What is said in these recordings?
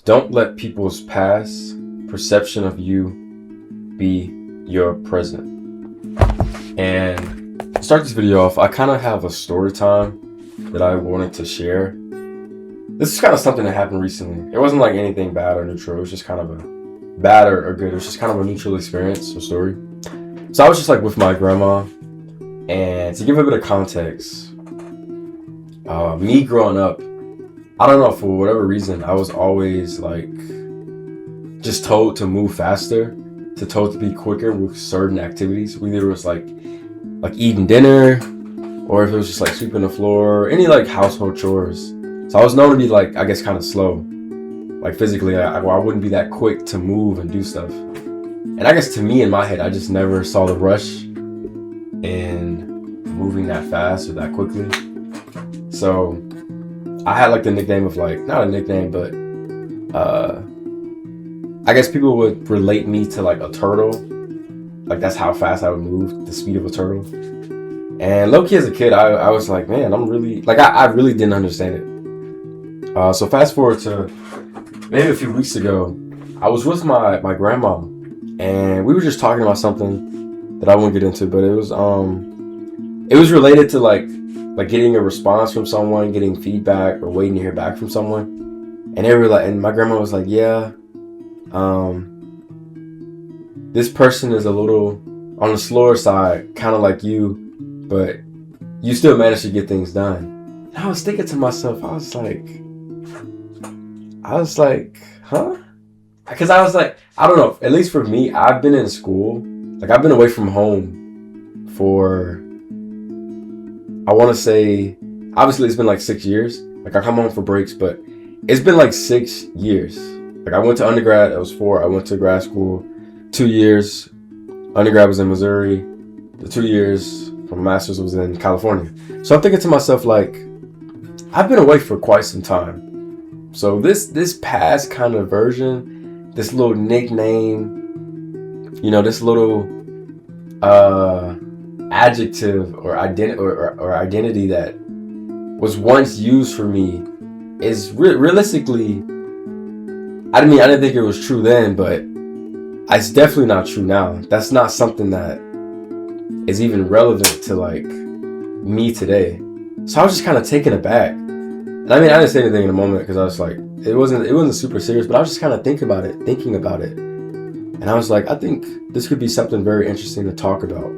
Don't let people's past perception of you be your present. And to start this video off, I kind of have a story time that I wanted to share. This is kind of something that happened recently. It wasn't like anything bad or neutral. It was just kind of a bad or good. It was just kind of a neutral experience or story. So I was just like with my grandma, and to give a bit of context, me growing up, I don't know, for whatever reason, I was always like just told to move faster, told to be quicker with certain activities. Whether it was like eating dinner, or if it was just like sweeping the floor, or any like household chores. So I was known to be like, I guess, kind of slow. Like physically, I wouldn't be that quick to move and do stuff. And I guess to me, in my head, I just never saw the rush in moving that fast or that quickly. So I had like the nickname of like, not a nickname, but I guess people would relate me to like a turtle. Like that's how fast I would move, the speed of a turtle. And low-key as a kid, I was like, man, I'm really, like I really didn't understand it. So fast forward to maybe a few weeks ago, I was with my grandma, and we were just talking about something that I won't get into, but it was related to like getting a response from someone, getting feedback, or waiting to hear back from someone. And they were like, and my grandma was like, yeah, this person is a little on the slower side, kind of like you, but you still manage to get things done. And I was thinking to myself, I was like, huh? Because I was like, I don't know, at least for me, I've been in school, like I've been away from home for, I want to say, obviously it's been like 6 years. Like I come home for breaks, but it's been like 6 years. Like I went to undergrad, I was 4. I went to grad school 2 years. Undergrad was in Missouri. The 2 years from master's was in California. So I'm thinking to myself, like, I've been away for quite some time. So this past kind of version, this little nickname, this little adjective or identity that was once used for me is realistically, I didn't think it was true then, but it's definitely not true now. That's not something that is even relevant to like me today. So I was just kind of taken aback. And I mean, I didn't say anything in the moment because I was like, it wasn't super serious, but I was just kind of thinking about it. And I was like, I think this could be something very interesting to talk about.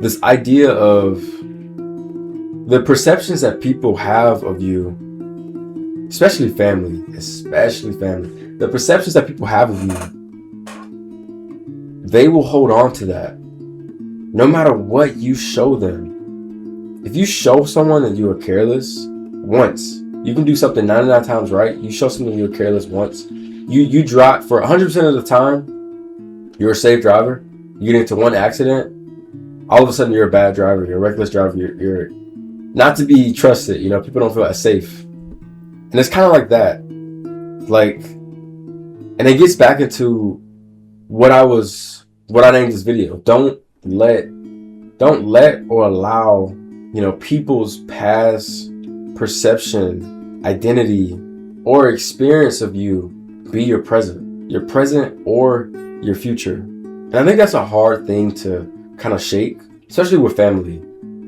This idea of the perceptions that people have of you, especially family, the perceptions that people have of you, they will hold on to that no matter what you show them. If you show someone that you are careless once, you can do something 99 times right. You show someone you're careless once, you drive for 100% of the time, you're a safe driver. You get into one accident, all of a sudden you're a bad driver, you're a reckless driver, you're not to be trusted. People don't feel as safe. And it's kind of like that. Like, and it gets back into what I named this video. Don't let or allow, people's past perception, identity, or experience of you be your present or your future. And I think that's a hard thing to kind of shake, especially with family.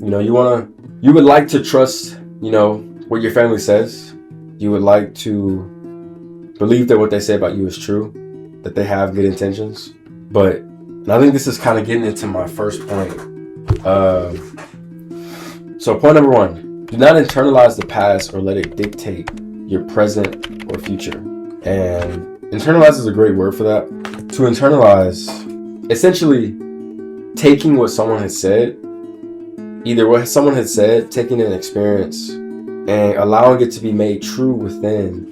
You would like to trust, what your family says. You would like to believe that what they say about you is true, that they have good intentions. And I think this is kind of getting into my first point. So point number 1, do not internalize the past or let it dictate your present or future. And internalize is a great word for that. To internalize, essentially taking what someone has said, either what someone has said, taking an experience, and allowing it to be made true within.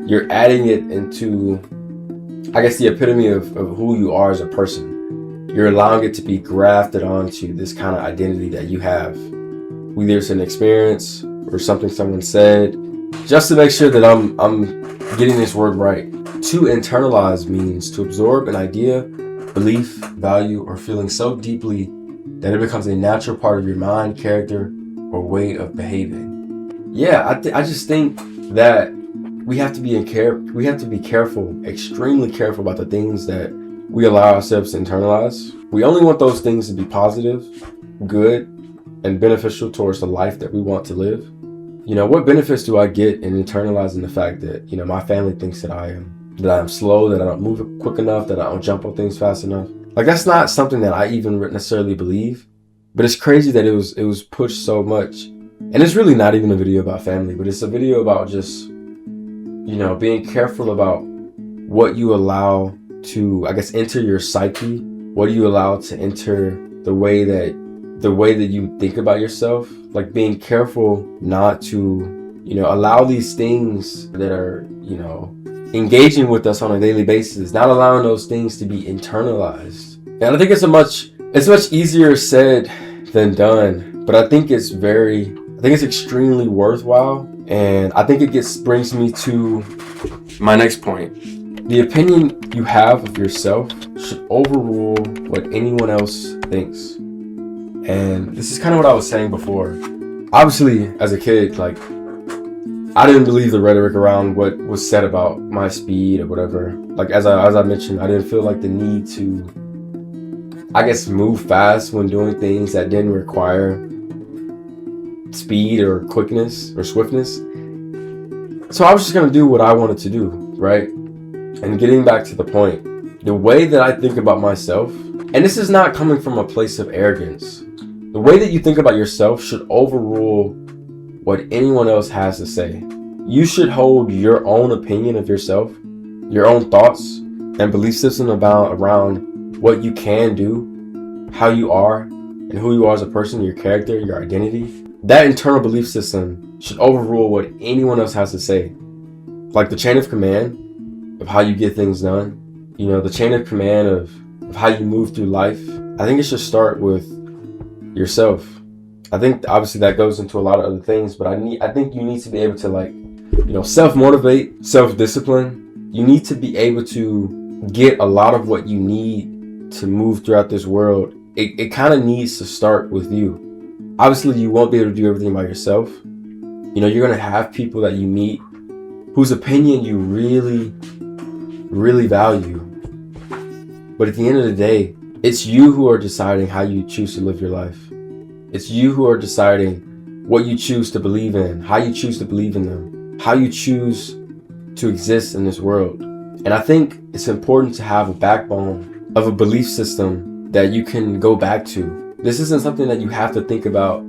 You're adding it into, I guess, the epitome of who you are as a person. You're allowing it to be grafted onto this kind of identity that you have. Whether it's an experience or something someone said, just to make sure that I'm getting this word right. To internalize means to absorb an idea, belief, value, or feeling so deeply that it becomes a natural part of your mind, character, or way of behaving. Yeah, I just think that we have to be careful, extremely careful about the things that we allow ourselves to internalize. We only want those things to be positive, good, and beneficial towards the life that we want to live. What benefits do I get in internalizing the fact that, my family thinks that I'm slow, that I don't move quick enough, that I don't jump on things fast enough? Like, that's not something that I even necessarily believe, but it's crazy that it was pushed so much. And it's really not even a video about family, but it's a video about just, being careful about what you allow to, I guess, enter your psyche. What do you allow to enter the way that you think about yourself? Like, being careful not to, allow these things that are, engaging with us on a daily basis, not allowing those things to be internalized. And I think it's much easier said than done, but I think it's extremely worthwhile. And I think it brings me to my next point. The opinion you have of yourself should overrule what anyone else thinks. And this is kind of what I was saying before. Obviously, as a kid, like, I didn't believe the rhetoric around what was said about my speed or whatever. Like, as I mentioned, I didn't feel like the need to, I guess, move fast when doing things that didn't require speed or quickness or swiftness. So I was just going to do what I wanted to do, right? And getting back to the point, the way that I think about myself, and this is not coming from a place of arrogance, the way that you think about yourself should overrule what anyone else has to say. You should hold your own opinion of yourself, your own thoughts and belief system around what you can do, how you are, and who you are as a person, your character, your identity. That internal belief system should overrule what anyone else has to say. Like the chain of command of how you get things done, the chain of command of how you move through life. I think it should start with yourself. I think obviously that goes into a lot of other things, but I think you need to be able to self-motivate, self-discipline. You need to be able to get a lot of what you need to move throughout this world. It kind of needs to start with you. Obviously, you won't be able to do everything by yourself. You're going to have people that you meet whose opinion you really, really value. But at the end of the day, it's you who are deciding how you choose to live your life. It's you who are deciding what you choose to believe in, how you choose to believe in them, how you choose to exist in this world. And I think it's important to have a backbone of a belief system that you can go back to. This isn't something that you have to think about,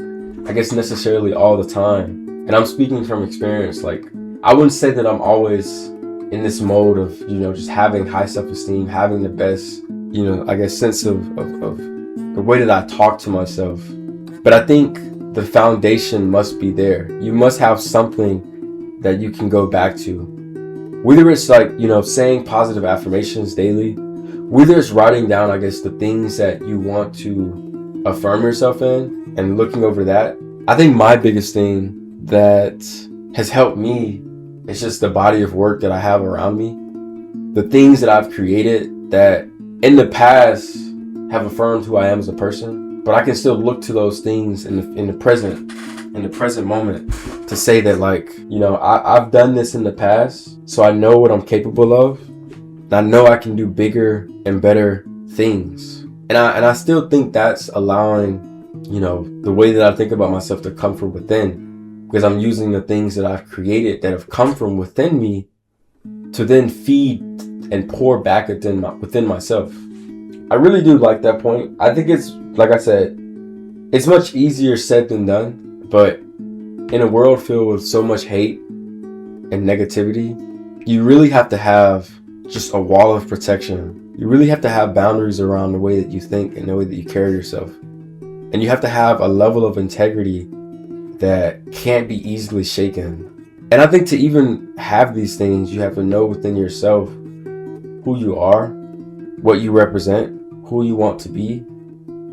I guess, necessarily all the time. And I'm speaking from experience. Like, I wouldn't say that I'm always in this mode of, just having high self-esteem, having the best, I guess, sense of the way that I talk to myself. But I think the foundation must be there. You must have something that you can go back to. Whether it's like, saying positive affirmations daily, whether it's writing down, I guess, the things that you want to affirm yourself in and looking over that. I think my biggest thing that has helped me is just the body of work that I have around me. The things that I've created that in the past have affirmed who I am as a person, but I can still look to those things in the present moment to say that, like, I've done this in the past, so I know what I'm capable of. And I know I can do bigger and better things. And I still think that's allowing, the way that I think about myself to come from within, because I'm using the things that I've created that have come from within me to then feed and pour back within myself. I really do like that point. I think it's, like I said, it's much easier said than done, but in a world filled with so much hate and negativity, you really have to have just a wall of protection. You really have to have boundaries around the way that you think and the way that you carry yourself. And you have to have a level of integrity that can't be easily shaken. And I think to even have these things, you have to know within yourself who you are, what you represent, who you want to be.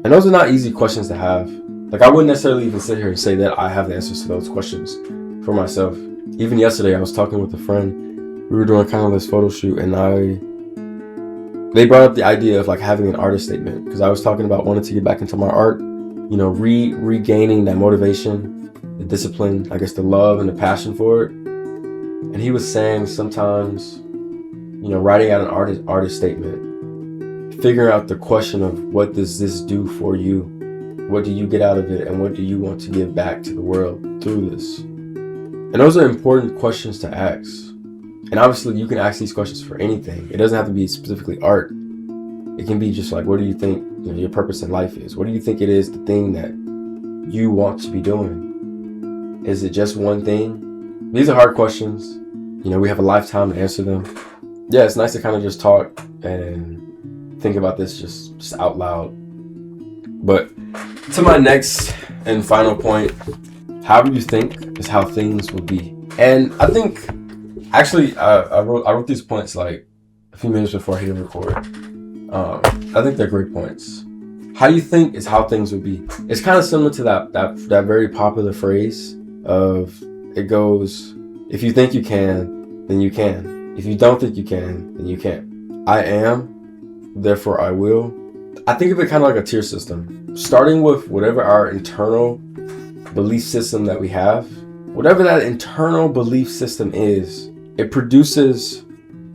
And those are not easy questions to have. Like, I wouldn't necessarily even sit here and say that I have the answers to those questions for myself. Even yesterday, I was talking with a friend. We were doing kind of this photo shoot, and they brought up the idea of like having an artist statement, because I was talking about wanting to get back into my art, regaining that motivation, the discipline, I guess the love and the passion for it. And he was saying sometimes, writing out an artist statement, figuring out the question of what does this do for you? What do you get out of it? And what do you want to give back to the world through this? And those are important questions to ask. And obviously you can ask these questions for anything. It doesn't have to be specifically art. It can be just like, what do you think your purpose in life is? What do you think it is, the thing that you want to be doing? Is it just one thing? These are hard questions. We have a lifetime to answer them. Yeah, it's nice to kind of just talk and think about this just out loud. But to my next and final point, however you think is how things will be. And I think, actually, I wrote these points like a few minutes before I hit record. I think they're great points. How you think is how things will be. It's kind of similar to that very popular phrase of, it goes, if you think you can, then you can. If you don't think you can, then you can't. I am, therefore I will. I think of it kind of like a tier system, starting with whatever our internal belief system that we have. Whatever that internal belief system is, it produces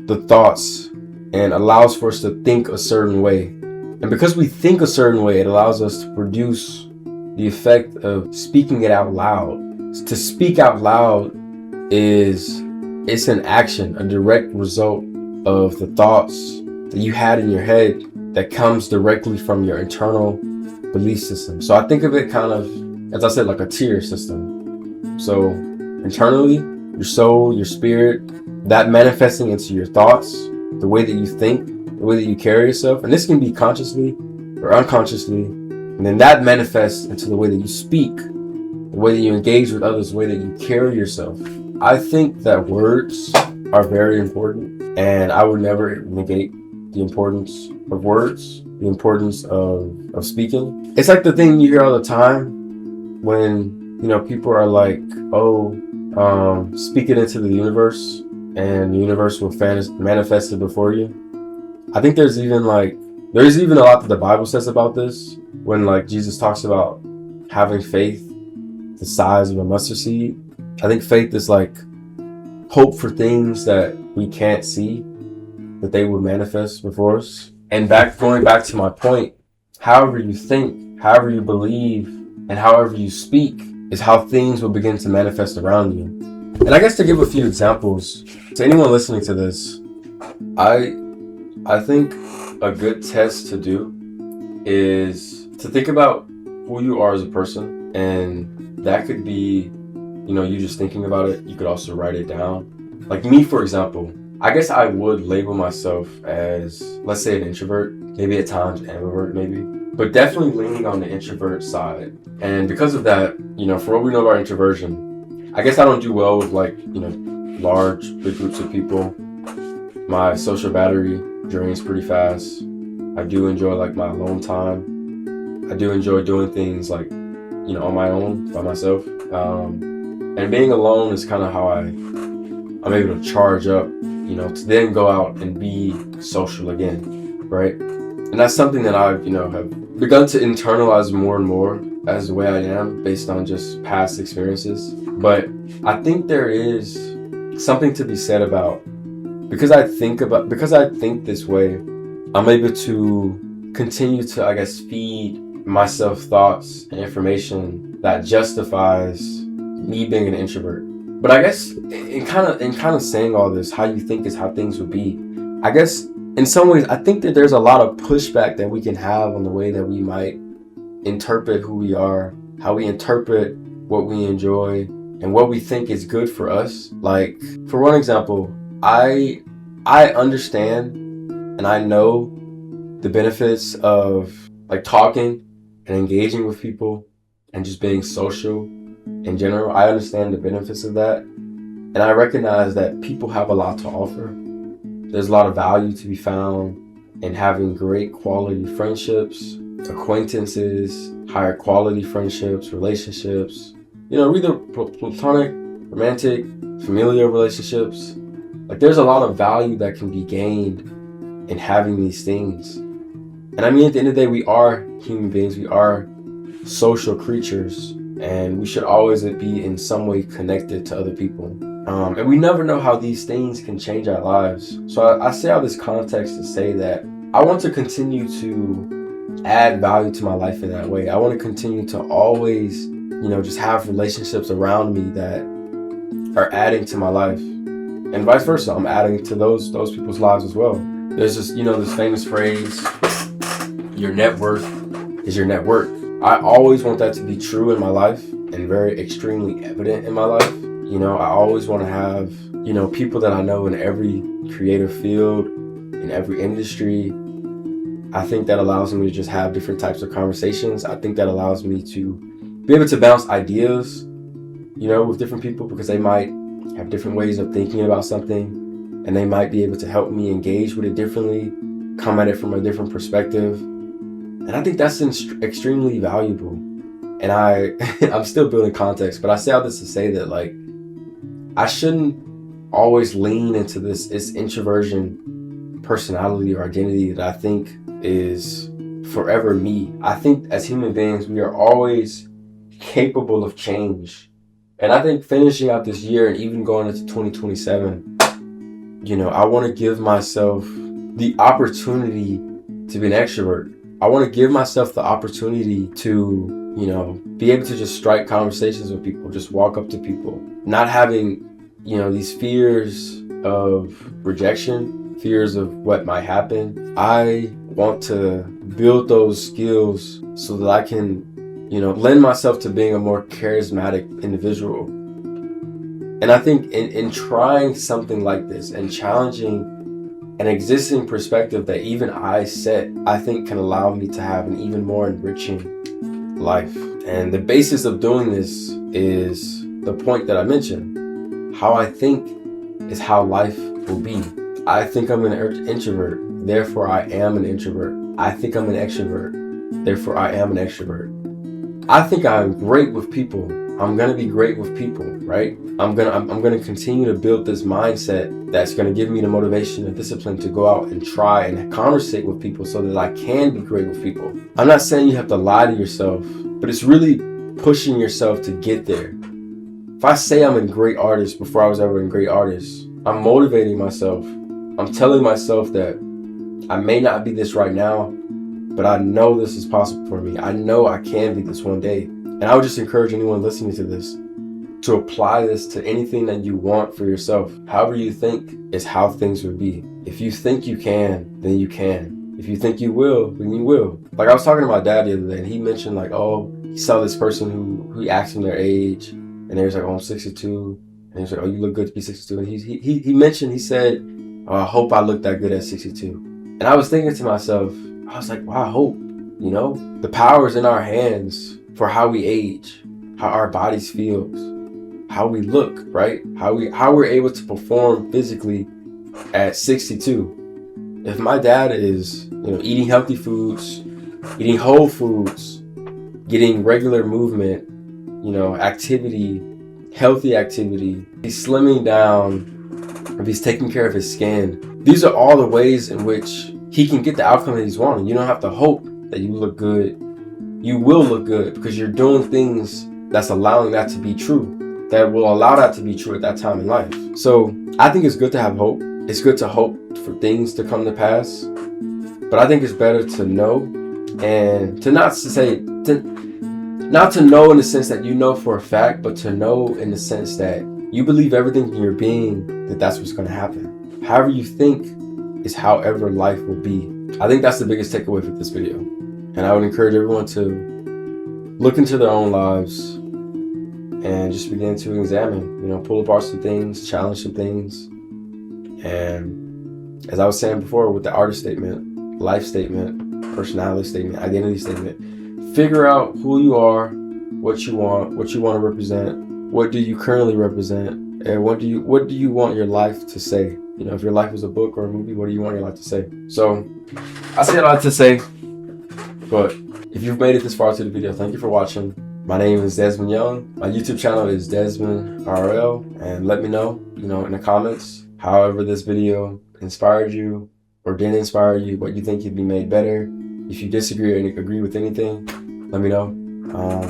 the thoughts and allows for us to think a certain way. And because we think a certain way, it allows us to produce the effect of speaking it out loud. To speak out loud it's an action, a direct result of the thoughts that you had in your head that comes directly from your internal belief system. So I think of it kind of, as I said, like a tier system. So internally, your soul, your spirit, that manifesting into your thoughts, the way that you think, the way that you carry yourself, and this can be consciously or unconsciously, and then that manifests into the way that you speak, the way that you engage with others, the way that you carry yourself. I think that words are very important, and I would never negate the importance of words, the importance of speaking. It's like the thing you hear all the time when, people are like, speak it into the universe and the universe will manifest it before you. I think there's even a lot that the Bible says about this, when like Jesus talks about having faith the size of a mustard seed. I think faith is like hope for things that we can't see, that they will manifest before us. And going back to my point, however you think, however you believe, and however you speak is how things will begin to manifest around you. And I guess to give a few examples to anyone listening to this, I think a good test to do is to think about who you are as a person, and that could be, you just thinking about it. You could also write it down. Like me, for example, I guess I would label myself as, let's say, an introvert, maybe at times ambivert, maybe, but definitely leaning on the introvert side. And because of that, for what we know about introversion, I guess I don't do well with large, big groups of people. My social battery drains pretty fast. I do enjoy my alone time. I do enjoy doing things on my own, by myself. And being alone is kind of how I'm able to charge up, to then go out and be social again, right? And that's something that I've, have begun to internalize more and more as the way I am based on just past experiences. But I think there is something to be said about, because I think this way, I'm able to continue to, I guess, feed myself thoughts and information that justifies me being an introvert. But I guess in kind of saying all this, how you think is how things would be. I guess in some ways, I think that there's a lot of pushback that we can have on the way that we might interpret who we are, how we interpret what we enjoy, and what we think is good for us. Like, for one example, I understand and I know the benefits of talking and engaging with people and just being social in general. I understand the benefits of that, and I recognize that people have a lot to offer. There's a lot of value to be found in having great quality friendships, acquaintances, higher quality friendships, relationships, either platonic, romantic, familial relationships. There's a lot of value that can be gained in having these things. And I mean, at the end of the day, we are human beings, we are social creatures, and we should always be in some way connected to other people. And we never know how these things can change our lives. So I say all this context to say that I want to continue to add value to my life in that way. I want to continue to always, just have relationships around me that are adding to my life, and vice versa. I'm adding to those people's lives as well. There's this, this famous phrase, your net worth is your net worth. I always want that to be true in my life and very extremely evident in my life. I always want to have, people that I know in every creative field, in every industry. I think that allows me to just have different types of conversations. I think that allows me to be able to bounce ideas, with different people, because they might have different ways of thinking about something, and they might be able to help me engage with it differently, come at it from a different perspective. And I think that's extremely valuable. And I'm still building context, but I say all this to say that, like, I shouldn't always lean into this introversion personality or identity that I think is forever me. I think as human beings, we are always capable of change. And I think finishing out this year and even going into 2027, I want to give myself the opportunity to be an extrovert. I want to give myself the opportunity to, be able to just strike conversations with people, just walk up to people, not having, these fears of rejection, fears of what might happen. I want to build those skills so that I can, lend myself to being a more charismatic individual. And I think in trying something like this and challenging an existing perspective that even I set, I think can allow me to have an even more enriching life. And the basis of doing this is the point that I mentioned. How I think is how life will be. I think I'm an introvert, therefore I am an introvert. I think I'm an extrovert, therefore I am an extrovert. I think I'm great with people. I'm gonna be great with people, right? I'm gonna continue to build this mindset that's gonna give me the motivation and discipline to go out and try and conversate with people so that I can be great with people. I'm not saying you have to lie to yourself, but it's really pushing yourself to get there. If I say I'm a great artist before I was ever a great artist, I'm motivating myself. I'm telling myself that I may not be this right now, but I know this is possible for me. I know I can be this one day. And I would just encourage anyone listening to this to apply this to anything that you want for yourself. However you think is how things will be. If you think you can, then you can. If you think you will, then you will. Like I was talking to my dad the other day, and he mentioned like, oh, he saw this person who he asked him their age, and they was like, oh, I'm 62. And he was like, oh, you look good to be 62. And he said, oh, I hope I look that good at 62. And I was thinking to myself, I was like, wow, I hope, the power is in our hands for how we age, how our bodies feels, how we look, right? How we're able to perform physically at 62. If my dad is, eating healthy foods, eating whole foods, getting regular movement, activity, healthy activity, he's slimming down, if he's taking care of his skin, these are all the ways in which he can get the outcome that he's wanting. You don't have to hope that you look good. You will look good because you're doing things that's allowing that to be true, that will allow that to be true at that time in life. So I think it's good to have hope. It's good to hope for things to come to pass. But I think it's better to know and to not to know in the sense that you know for a fact, but to know in the sense that you believe everything in your being that that's what's going to happen. However you think is however life will be. I think that's the biggest takeaway from this video. And I would encourage everyone to look into their own lives and just begin to examine, pull apart some things, challenge some things. And as I was saying before with the artist statement, life statement, personality statement, identity statement, figure out who you are, what you want to represent, what do you currently represent, and what do you want your life to say? If your life was a book or a movie, what do you want your life to say? So I say a lot to say, but if you've made it this far to the video, thank you for watching. My name is Desmond Young. My YouTube channel is Desmond RL, and let me know, in the comments, however this video inspired you or didn't inspire you, what you think could be made better. If you disagree or agree with anything, let me know.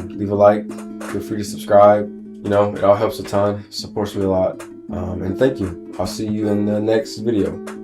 Leave a like, feel free to subscribe. It all helps a ton, supports me a lot. And thank you. I'll see you in the next video.